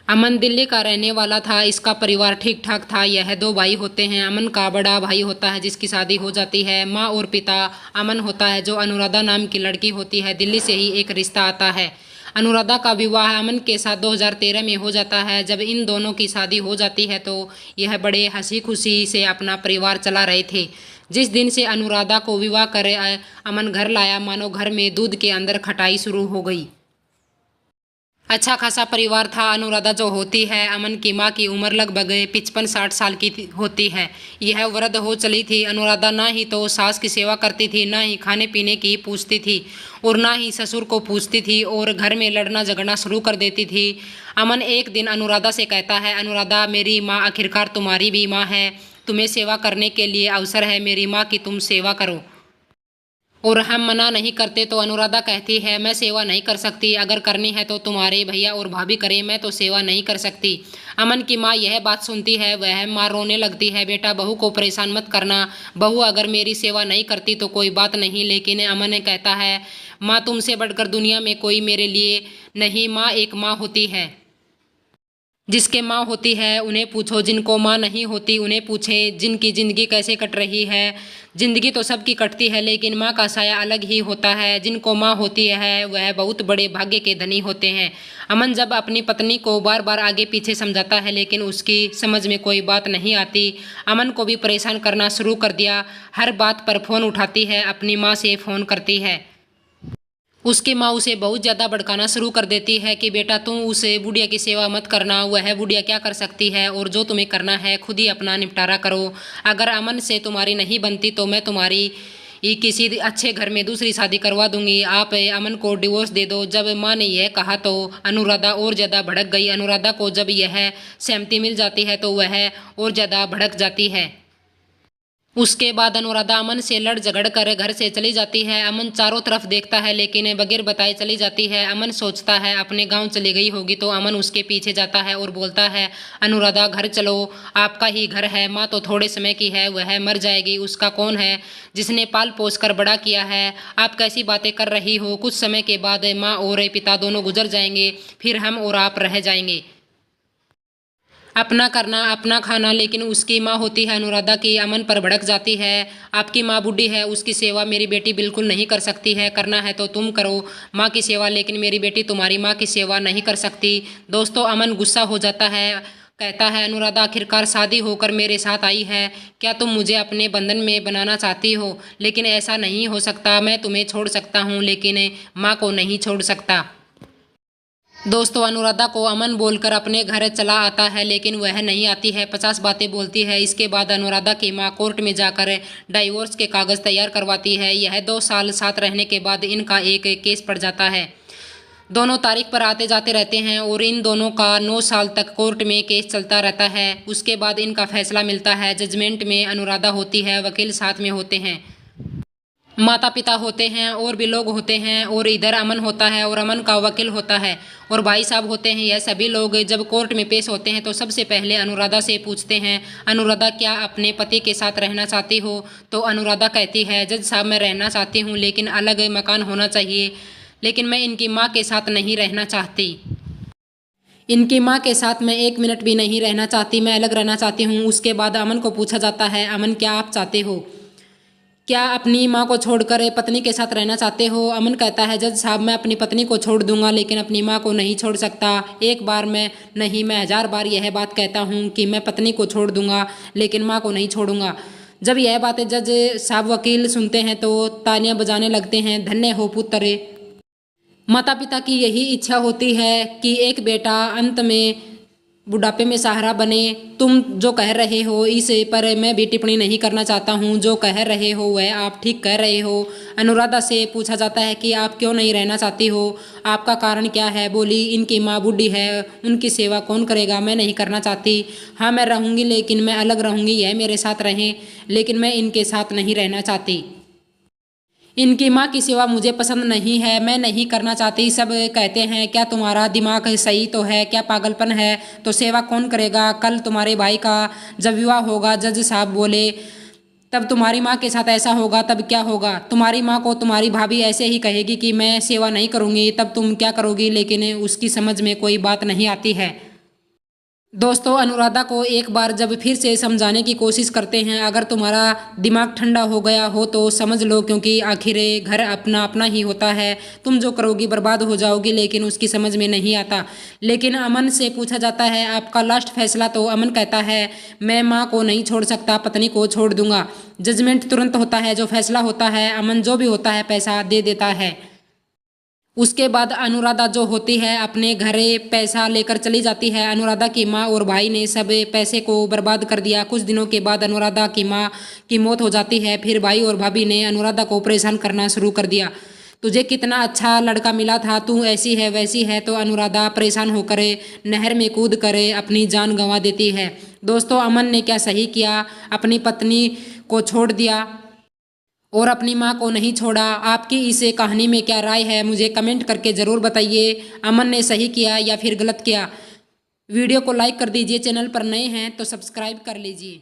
अमन दिल्ली का रहने वाला था। इसका परिवार ठीक ठाक था। यह दो भाई होते हैं। अमन का बड़ा भाई होता है जिसकी शादी हो जाती है। माँ और पिता अमन होता है जो अनुराधा नाम की लड़की होती है। दिल्ली से ही एक रिश्ता आता है। अनुराधा का विवाह अमन के साथ 2013 में हो जाता है। जब इन दोनों की शादी हो जाती है तो यह बड़े हंसी खुशी से अपना परिवार चला रहे थे। जिस दिन से अनुराधा को विवाह करे अमन घर लाया, मानो घर में दूध के अंदर खटाई शुरू हो गई। अच्छा खासा परिवार था। अनुराधा जो होती है, अमन की माँ की उम्र लगभग 55-60 साल की होती है। यह वृद्ध हो चली थी। अनुराधा ना ही तो सास की सेवा करती थी, ना ही खाने पीने की पूछती थी और ना ही ससुर को पूछती थी और घर में लड़ना झगड़ना शुरू कर देती थी। अमन एक दिन अनुराधा से कहता है, अनुराधा मेरी माँ आखिरकार तुम्हारी भी माँ है, तुम्हें सेवा करने के लिए अवसर है मेरी माँ की, तुम सेवा करो। और हम मना नहीं करते तो अनुराधा कहती है, मैं सेवा नहीं कर सकती, अगर करनी है तो तुम्हारे भैया और भाभी करें, मैं तो सेवा नहीं कर सकती। अमन की माँ यह बात सुनती है, वह माँ रोने लगती है, बेटा बहू को परेशान मत करना, बहू अगर मेरी सेवा नहीं करती तो कोई बात नहीं। लेकिन अमन कहता है, माँ तुमसे बढ़कर दुनिया में कोई मेरे लिए नहीं, माँ एक माँ होती है। जिसके माँ होती है उन्हें पूछो, जिनको माँ नहीं होती उन्हें पूछें जिनकी ज़िंदगी कैसे कट रही है। ज़िंदगी तो सबकी कटती है लेकिन माँ का साया अलग ही होता है। जिनको माँ होती है वह बहुत बड़े भाग्य के धनी होते हैं। अमन जब अपनी पत्नी को बार बार आगे पीछे समझाता है लेकिन उसकी समझ में कोई बात नहीं आती। अमन को भी परेशान करना शुरू कर दिया। हर बात पर फ़ोन उठाती है, अपनी माँ से फ़ोन करती है। उसकी माँ उसे बहुत ज़्यादा भड़काना शुरू कर देती है कि बेटा तुम उसे बुढ़िया की सेवा मत करना, वह बुढ़िया क्या कर सकती है, और जो तुम्हें करना है खुद ही अपना निपटारा करो। अगर अमन से तुम्हारी नहीं बनती तो मैं तुम्हारी किसी अच्छे घर में दूसरी शादी करवा दूंगी, आप अमन को डिवोर्स दे दो। जब माँ ने यह कहा तो अनुराधा और ज़्यादा भड़क गई। अनुराधा को जब यह सहमति मिल जाती है तो वह और ज़्यादा भड़क जाती है। उसके बाद अनुराधा अमन से लड़ झगड़ कर घर से चली जाती है। अमन चारों तरफ देखता है लेकिन बगैर बताए चली जाती है। अमन सोचता है अपने गांव चली गई होगी तो अमन उसके पीछे जाता है और बोलता है, अनुराधा घर चलो, आपका ही घर है, माँ तो थोड़े समय की है, वह मर जाएगी, उसका कौन है जिसने पाल पोस कर बड़ा किया है, आप कैसी बातें कर रही हो, कुछ समय के बाद माँ और पिता दोनों गुजर जाएंगे, फिर हम और आप रह जाएंगे, अपना करना अपना खाना। लेकिन उसकी माँ होती है अनुराधा की अमन पर भड़क जाती है, आपकी माँ बूढ़ी है, उसकी सेवा मेरी बेटी बिल्कुल नहीं कर सकती है, करना है तो तुम करो माँ की सेवा, लेकिन मेरी बेटी तुम्हारी माँ की सेवा नहीं कर सकती। दोस्तों अमन गुस्सा हो जाता है, कहता है, अनुराधा आखिरकार शादी होकर मेरे साथ आई है, क्या तुम मुझे अपने बंधन में बनाना चाहती हो, लेकिन ऐसा नहीं हो सकता, मैं तुम्हें छोड़ सकता हूँ लेकिन माँ को नहीं छोड़ सकता। दोस्तों अनुराधा को अमन बोलकर अपने घर चला आता है लेकिन वह नहीं आती है, 50 बातें बोलती है। इसके बाद अनुराधा की मां कोर्ट में जाकर डाइवोर्स के कागज़ तैयार करवाती है। यह 2 साल साथ रहने के बाद इनका एक केस पड़ जाता है। दोनों तारीख पर आते जाते रहते हैं और इन दोनों का 9 साल तक कोर्ट में केस चलता रहता है। उसके बाद इनका फैसला मिलता है। जजमेंट में अनुराधा होती है, वकील साथ में होते हैं, माता पिता होते हैं और भी लोग होते हैं, और इधर अमन होता है और अमन का वकील होता है और भाई साहब होते हैं। यह सभी लोग जब कोर्ट में पेश होते हैं तो सबसे पहले अनुराधा से पूछते हैं, अनुराधा क्या अपने पति के साथ रहना चाहती हो? तो अनुराधा कहती है, जज साहब मैं रहना चाहती हूँ लेकिन अलग मकान होना चाहिए, लेकिन मैं इनकी माँ के साथ नहीं रहना चाहती, इनकी माँ के साथ मैं 1 मिनट भी नहीं रहना चाहती, मैं अलग रहना चाहती हूँ। उसके बाद अमन को पूछा जाता है, अमन क्या आप चाहते हो, क्या अपनी माँ को छोड़कर पत्नी के साथ रहना चाहते हो? अमन कहता है, जज साहब मैं अपनी पत्नी को छोड़ दूंगा लेकिन अपनी माँ को नहीं छोड़ सकता। एक बार मैं नहीं, मैं 1000 बार यह बात कहता हूँ कि मैं पत्नी को छोड़ दूंगा लेकिन माँ को नहीं छोड़ूंगा। जब यह बातें जज साहब वकील सुनते हैं तो तालियां बजाने लगते हैं, धन्य हो पुत्र। माता पिता की यही इच्छा होती है कि एक बेटा अंत में बुढ़ापे में सहारा बने। तुम जो कह रहे हो इस पर मैं भी टिप्पणी नहीं करना चाहता हूँ, जो कह रहे हो वह आप ठीक कह रहे हो। अनुराधा से पूछा जाता है कि आप क्यों नहीं रहना चाहती हो, आपका कारण क्या है? बोली, इनकी माँ बूढ़ी है, उनकी सेवा कौन करेगा, मैं नहीं करना चाहती। हाँ मैं रहूँगी लेकिन मैं अलग रहूँगी, यह मेरे साथ रहें लेकिन मैं इनके साथ नहीं रहना चाहती, इनकी माँ की सेवा मुझे पसंद नहीं है, मैं नहीं करना चाहती। सब कहते हैं, क्या तुम्हारा दिमाग सही तो है, क्या पागलपन है, तो सेवा कौन करेगा? कल तुम्हारे भाई का जब विवाह होगा, जज साहब बोले, तब तुम्हारी माँ के साथ ऐसा होगा तब क्या होगा? तुम्हारी माँ को तुम्हारी भाभी ऐसे ही कहेगी कि मैं सेवा नहीं करूँगी, तब तुम क्या करोगी? लेकिन उसकी समझ में कोई बात नहीं आती है। दोस्तों अनुराधा को एक बार जब फिर से समझाने की कोशिश करते हैं, अगर तुम्हारा दिमाग ठंडा हो गया हो तो समझ लो, क्योंकि आखिर घर अपना अपना ही होता है, तुम जो करोगी बर्बाद हो जाओगी। लेकिन उसकी समझ में नहीं आता। लेकिन अमन से पूछा जाता है आपका लास्ट फैसला, तो अमन कहता है मैं माँ को नहीं छोड़ सकता, पत्नी को छोड़ दूंगा। जजमेंट तुरंत होता है, जो फैसला होता है अमन जो भी होता है पैसा दे देता है। उसके बाद अनुराधा जो होती है अपने घरे पैसा लेकर चली जाती है। अनुराधा की माँ और भाई ने सब पैसे को बर्बाद कर दिया। कुछ दिनों के बाद अनुराधा की माँ की मौत हो जाती है। फिर भाई और भाभी ने अनुराधा को परेशान करना शुरू कर दिया। तुझे कितना अच्छा लड़का मिला था, तू ऐसी है वैसी है। तो अनुराधा परेशान होकर नहर में कूद कर अपनी जान गंवा देती है। दोस्तों अमन ने क्या सही किया, अपनी पत्नी को छोड़ दिया और अपनी माँ को नहीं छोड़ा। आपकी इस कहानी में क्या राय है, मुझे कमेंट करके ज़रूर बताइए। अमन ने सही किया या फिर गलत किया। वीडियो को लाइक कर दीजिए, चैनल पर नए हैं तो सब्सक्राइब कर लीजिए।